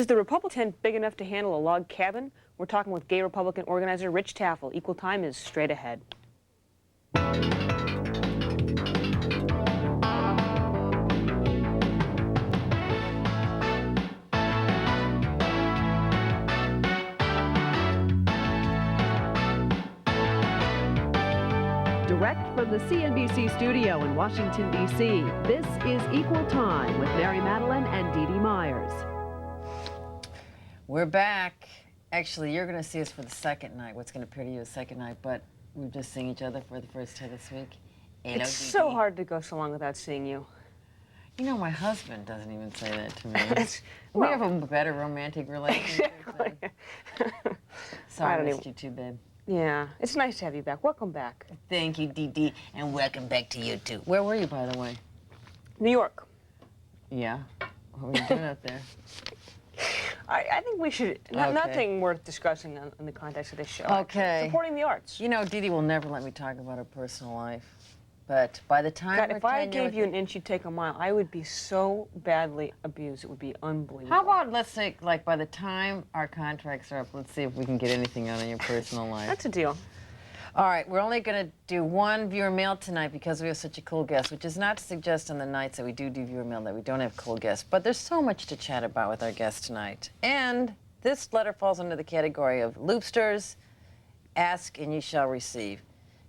Is the Republican tent big enough to handle a log cabin? We're talking with gay Republican organizer Rich Taffel. Equal Time is straight ahead. Direct from the CNBC studio in Washington, D.C., this is Equal Time with Mary Madeline and Dee Dee Myers. We're back. Actually, you're going to see us for the second night, what's going to appear to you as second night, but we've just seen each other for the first time this week. It's so hard to go so long without seeing you. You know, my husband doesn't even say that to me. We have a better romantic relationship. Exactly. Sorry, I missed you too, babe. Yeah, it's nice to have you back. Welcome back. Thank you, Dee Dee, and welcome back to you, too. Where were you, by the way? New York. Yeah? What were you doing up there? I think we should, Okay. nothing worth discussing in the context of this show. Okay. Supporting the arts. You know, Dee Dee will never let me talk about her personal life. But by the time God, if I gave you an inch, you'd take a mile. I would be so badly abused. It would be unbelievable. How about, let's say, like, by the time our contracts are up, let's see if we can get anything out of your personal life. That's a deal. All right, we're only going to do one viewer mail tonight because we have such a cool guest, which is not to suggest on the nights that we do viewer mail that we don't have cool guests. But there's so much to chat about with our guest tonight. And this letter falls under the category of Loopsters, ask and you shall receive.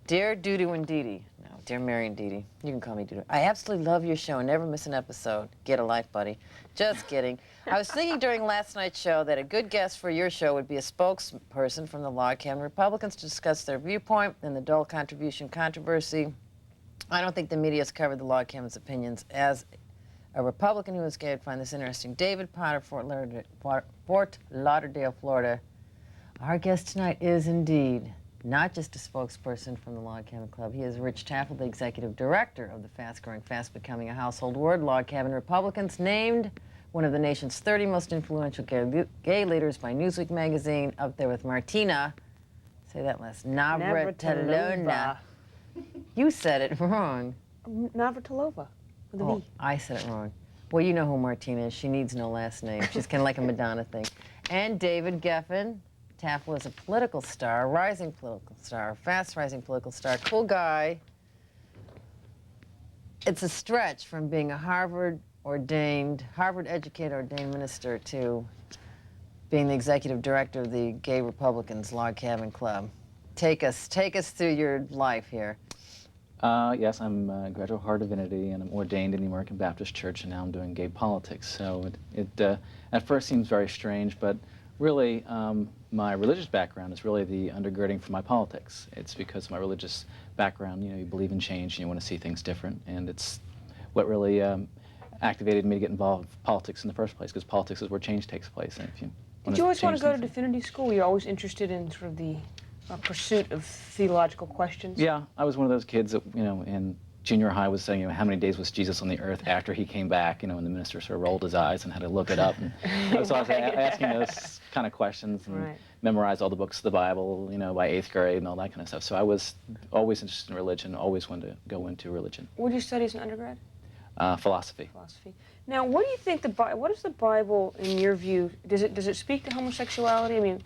Dear Dudu and Dee Dee, no, dear Mary and Dee Dee, you can call me Dudu. I absolutely love your show and never miss an episode. Get a life, buddy. Just kidding. I was thinking during last night's show that a good guest for your show would be a spokesperson from the Log Cabin Republicans to discuss their viewpoint and the Dole contribution controversy. I don't think the media has covered the Log Cabin's opinions. As a Republican who is gay, I'd find this interesting. David Potter, Fort Lauderdale, Florida. Our guest tonight is indeed not just a spokesperson from the Log Cabin Club. He is Rich Taffel, the executive director of the fast-growing, fast-becoming a household word, Log Cabin Republicans, named one of the nation's 30 most influential gay leaders by Newsweek magazine, up there with Martina, say that last, Navratilova. You said it wrong. Navratilova, with a V. I said it wrong. Well, you know who Martina is. She needs no last name. She's kind of like a Madonna thing. And David Geffen. Taffel is a political star, a rising political star, a fast-rising political star, cool guy. It's a stretch from being a Harvard-educated ordained minister to being the executive director of the Gay Republicans Log Cabin Club. Take us through your life here. Yes, I'm a graduate of Harvard Divinity, and I'm ordained in the American Baptist Church, and now I'm doing gay politics. So it at first seems very strange, but really, my religious background is really the undergirding for my politics. It's because of my religious background, you know, you believe in change and you want to see things different, and it's what really activated me to get involved in politics in the first place, because politics is where change takes place. And if you Did you always want to go to divinity school? Were you always interested in sort of the pursuit of theological questions? Yeah, I was one of those kids that, you know, in junior high was saying, you know, how many days was Jesus on the earth after he came back, you know, and the minister sort of rolled his eyes and had to look it up. And so I was asking those kind of questions and memorized all the books of the Bible, you know, by 8th grade and all that kind of stuff. So I was always interested in religion, always wanted to go into religion. What did you study as an undergrad? Philosophy. Philosophy. Now, what do you think what is the Bible, in your view, does it speak to homosexuality? I mean,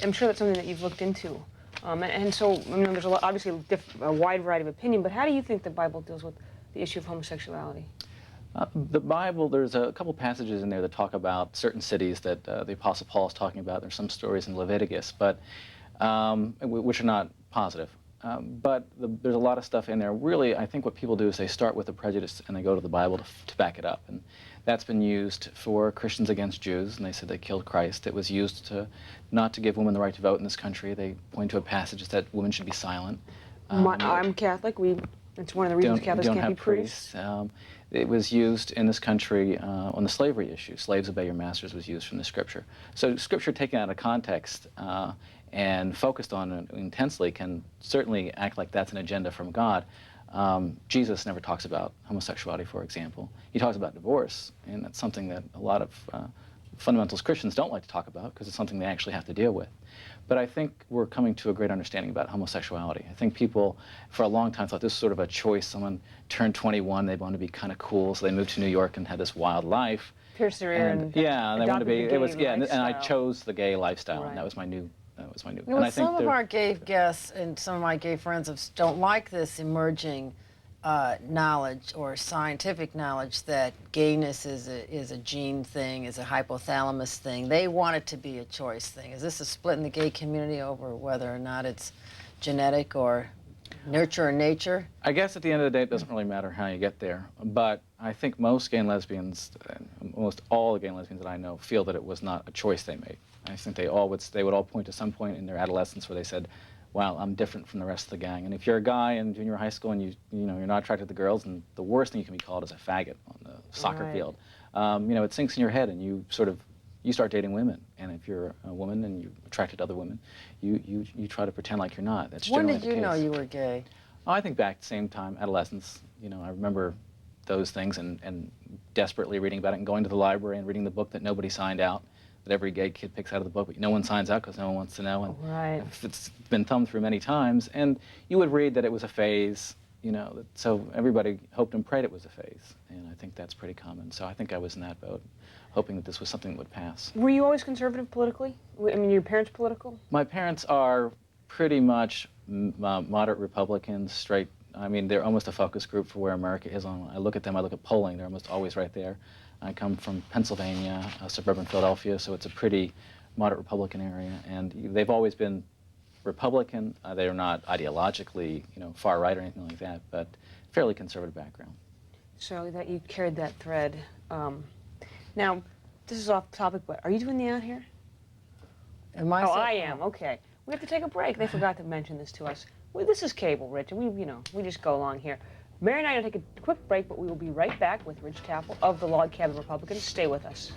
I'm sure that's something that you've looked into. And so, I mean, there's obviously a wide variety of opinion, but how do you think the Bible deals with the issue of homosexuality? The Bible, there's a couple passages in there that talk about certain cities that the Apostle Paul is talking about. There's some stories in Leviticus, but which are not positive. But there's a lot of stuff in there. Really, I think what people do is they start with a prejudice and they go to the Bible to back it up. And that's been used for Christians against Jews, and they said they killed Christ. It was used not to give women the right to vote in this country. They point to a passage that women should be silent. I'm Catholic. It's one of the reasons Catholics can't be priests. It was used in this country on the slavery issue. Slaves obey your masters was used from the Scripture. So Scripture taken out of context and focused on it intensely can certainly act like that's an agenda from God. Jesus never talks about homosexuality, for example. He talks about divorce, and that's something that a lot of fundamentalist Christians don't like to talk about because it's something they actually have to deal with. But I think we're coming to a great understanding about homosexuality. I think people, for a long time, thought this was sort of a choice. Someone turned 21, they wanted to be kind of cool, so they moved to New York and had this wild life. Pierce their ear and yeah, they wanted to adopted be. the It was gay yeah, and I lifestyle. chose the gay lifestyle, Right. and that was my new. That was my new. Well, and I think some of there- our gay guests and some of my gay friends don't like this emerging knowledge or scientific knowledge that gayness is a gene thing, is a hypothalamus thing. They want it to be a choice thing. Is this a split in the gay community over whether or not it's genetic or nurture or nature? I guess at the end of the day, it doesn't really matter how you get there. But I think most gay and lesbians, almost all the gay and lesbians that I know, feel that it was not a choice they made. I think they would all point to some point in their adolescence where they said, "Wow, I'm different from the rest of the gang." And if you're a guy in junior high school and you're not attracted to girls, and the worst thing you can be called is a faggot on the soccer Right. field, it sinks in your head, and you start dating women. And if you're a woman and you're attracted to other women, you try to pretend like you're not. That's When generally did the you know case. you were gay? Oh, I think back at the same time, adolescence. I remember those things and desperately reading about it and going to the library and reading the book that nobody signed out, that every gay kid picks out of the book, but no one signs out because no one wants to know. And Right. it's been thumbed through many times. And you would read that it was a phase, so everybody hoped and prayed it was a phase. And I think that's pretty common. So I think I was in that boat, hoping that this was something that would pass. Were you always conservative politically? I mean, your parents political? My parents are pretty much moderate Republicans, straight. I mean, they're almost a focus group for where America is. I look at them, I look at polling, they're almost always right there. I come from Pennsylvania, suburban Philadelphia, so it's a pretty moderate Republican area. And they've always been Republican. They're not ideologically, far right or anything like that, but fairly conservative background. So that you carried that thread. Now, this is off topic, but are you doing the Out here? Am I? Oh, I am. Okay. We have to take a break. They forgot to mention this to us. Well, this is cable, Rich, and we just go along here. Mary and I are going to take a quick break, but we will be right back with Rich Taffel of the Log Cabin Republicans. Stay with us.